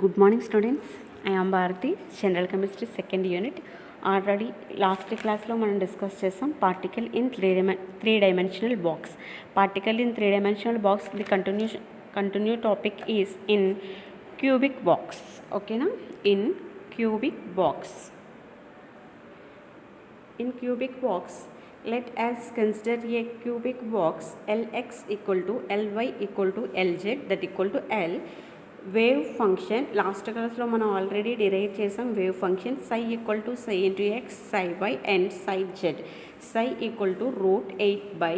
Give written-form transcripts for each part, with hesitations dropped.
Good morning, students. I am Bharati, General Chemistry second unit. Already last class lo మనం discuss చేసాం particle in three dimensional box. Particle in three dimensional box the continue topic is in cubic box. ఓకేనా? In cubic box. In cubic box, let us consider a cubic box Lx equal to Ly equal to Lz that equal to L. Wave function last class lo మనం already derive చేసాం. Wave function psi equal to psi into x, psi y and psi z. Psi equal to root 8 by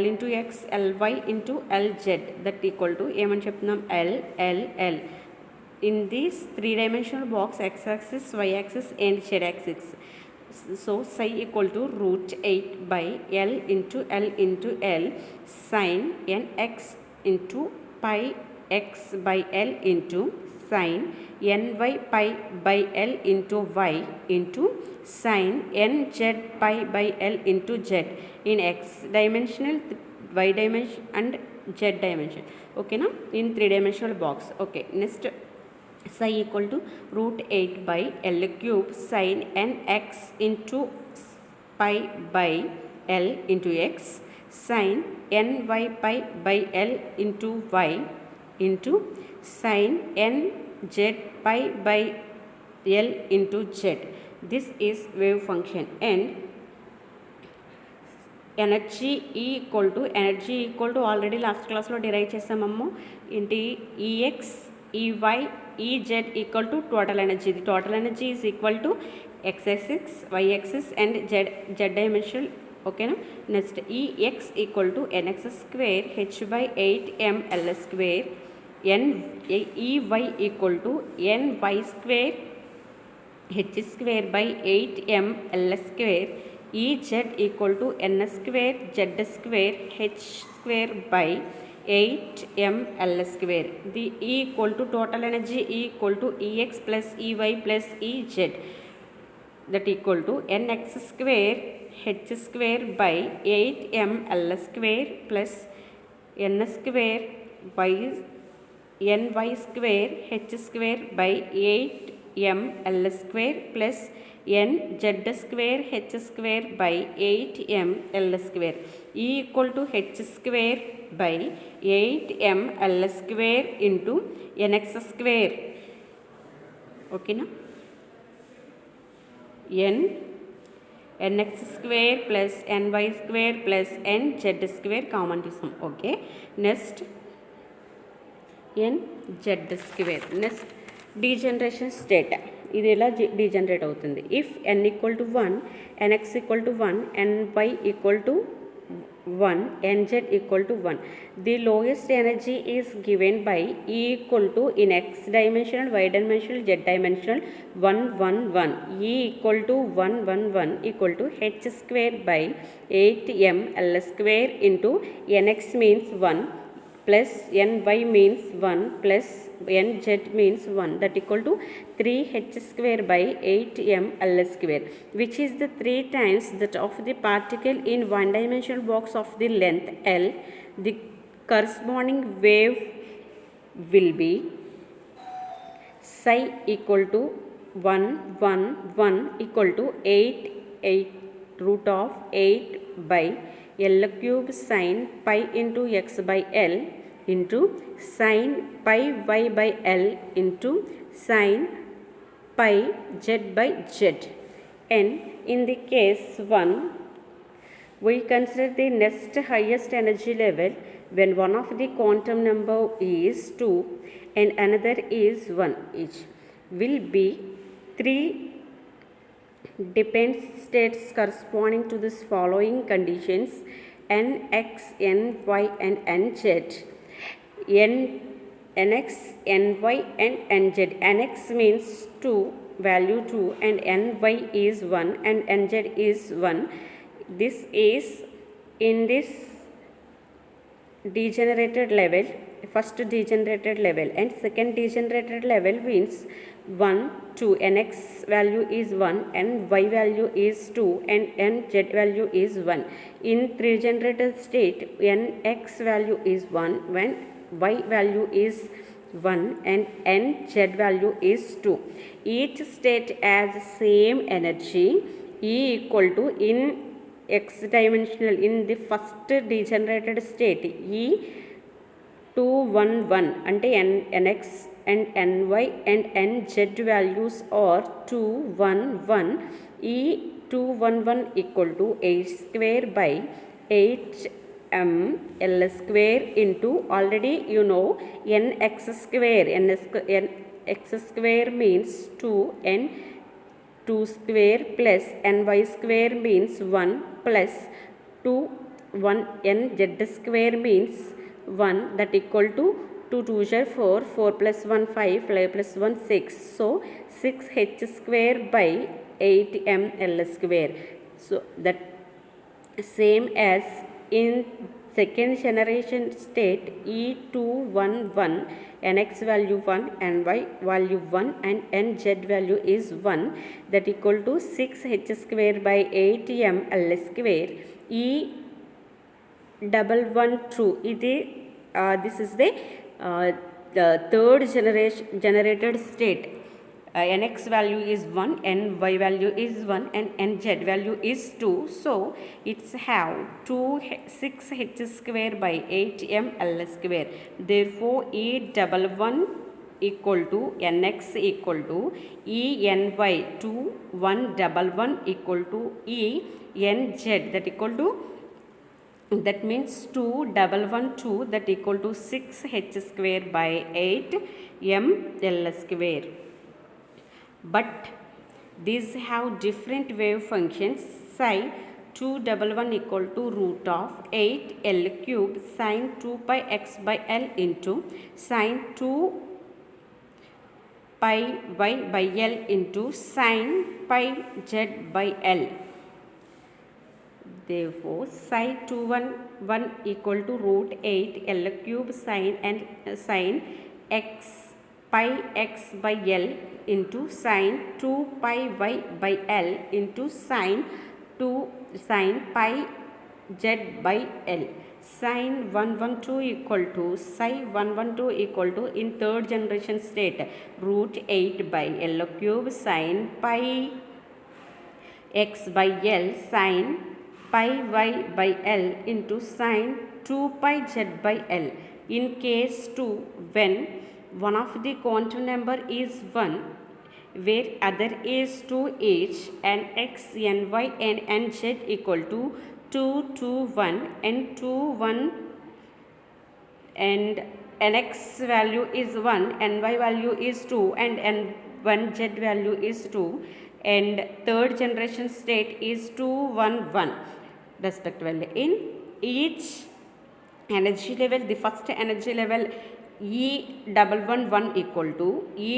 L into x, Ly into Lz that equal to ఏమని చెప్తున్నాం L. In this three-dimensional box, x-axis, y-axis and z-axis. So psi equal to root 8 by L into L sin nx into pi x by L into sin ny pi by L into y into sin nz pi by L into z in x dimensional, y dimension and z dimension. Okay na? In three dimensional box. Okay, next psi equal to root 8 by L cube sin nx into pi by L into x sin ny pi by L into y into sin nz pi by L into z. This is wave function. And energy equal to already last class lo derive చేసామమ్మ ఏంటి Ex Ey Ez equal to total energy. The total energy is equal to x-axis, y-axis and z dimensional. Okay na? Next Ex equal to nx square h by 8m L square. Ey equal to ny square h square by 8m L square. Ez equal to n square z square h square by 8m L square. The E equal to total energy equal to Ex plus Ey plus Ez that equal to nx square h square by 8m L square plus n square by ny square h square by 8m L square plus n z square h square by 8m L square. E equal to h square by 8m L square into nx square. Okay na? nx square plus ny square plus nz square common తీసుకున్నాం. Okay, next nz square. Next degeneration state. ఇది ఎలా degenerate అవుతుంది? If n equal to 1, nx equal to 1, ny equal to 1, nz equal to 1. The lowest energy is given by E equal to in x dimensional, y dimensional, z dimensional 1 1 1. E equal to 1 1 1 equal to h square by 8m L square into nx means 1 plus ny means 1 plus nz means 1 that equal to 3h square by 8m L square, which is the 3 times that of the particle in one dimensional box of the length L. The corresponding wave will be psi equal to 1 1 1 equal to 8 root of 8 by L cube sin pi into x by L into sin pi y by L into sin pi z by z. And in the case 1, we consider the next highest energy level when one of the quantum number is 2 and another is 1 each will be 3 dependent states corresponding to this following conditions: nx, ny and nz. nx, ny and nz. Nx means 2, value 2, and ny is 1 and nz is 1. This is in this degenerated level, first degenerated level, and second degenerated level means 1 2. Nx value is 1 and y value is 2 and nz value is 1. In three degenerated state, nx value is 1 when y value is 1 and nz value is 2. Each state has same energy E equal to in x dimensional in the first degenerated state E 2 1 1 అంటే nx and ny and nz values are 2 1 1 E 2 1 1 equal to 8 square by 8 m l square into already you know nx square nx square means 2 n 2 square plus ny square means 1 plus 2 1 n z square means 1 that equal to 2 2 is 4 4 plus 1 5 5 plus 1 6 so 6 h square by 8 m l square. So that same as in second generation state E211 nx value 1 ny value 1 and nz value is 1 that equal to 6 h square by 8 m l square E double one true this is the third generation generated state nx value is 1 ny value is 1 and nz value is 2 so it's have 6 h square by 8 m l square therefore E double one equal to nx equal to E ny 2 1 double 1 equal to E nz that equal to that means 2 double 1 2 that equal to 6 h square by 8 m l square. But these have different wave functions. Psi 2 double 1 equal to root of 8 l cube sine 2 pi x by l into sine 2 pi y by l into sine pi z by l. Therefore, psi 2 1 1 equal to root 8 l cube sine and sine x pi x by l into sine 2 pi y by l into sine pi z by l. Sine 112 equal to psi 112 equal to in third generation state root 8 by l cube sine pi x by l sine pi y by l into sine 2 pi z by l. In case 2 when one of the quantum number is 1 where other is 2 each and x ny and nz equal to 2 2 1 and 2 1 and nx value is 1 ny value is 2 and n1z value is 2 and third generation state is 2 1 1 respectively. In each energy level the first energy level E double 1 1 equal to E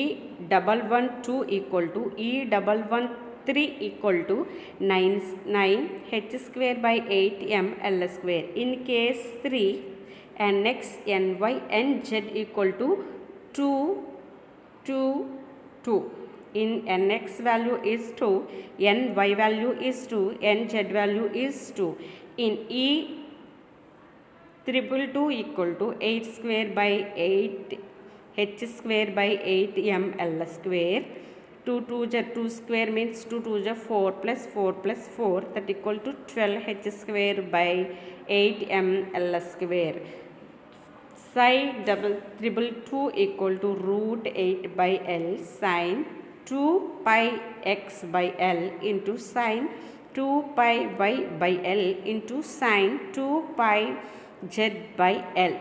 double 1 2 equal to E double 1 3 equal to 9 h square by 8 m l square. In case 3 nx ny nz equal to 2 2 2. In nx value is 2 ny value is 2 nz value is 2. In E 222 equal to 8 square by 8 h square by 8 m l square. 2 2 is 2 square means 2 2 is 4 plus 4 plus 4 that equal to 12 h square by 8 m l square. Psi 222 equal to root 8 by l sine 2 pi x by l into sine 2 pi y by l into sine 2 pi z by l.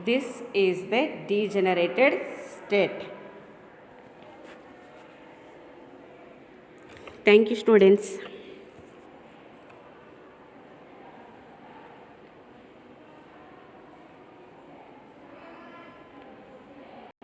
This is the degenerated state. Thank you, students.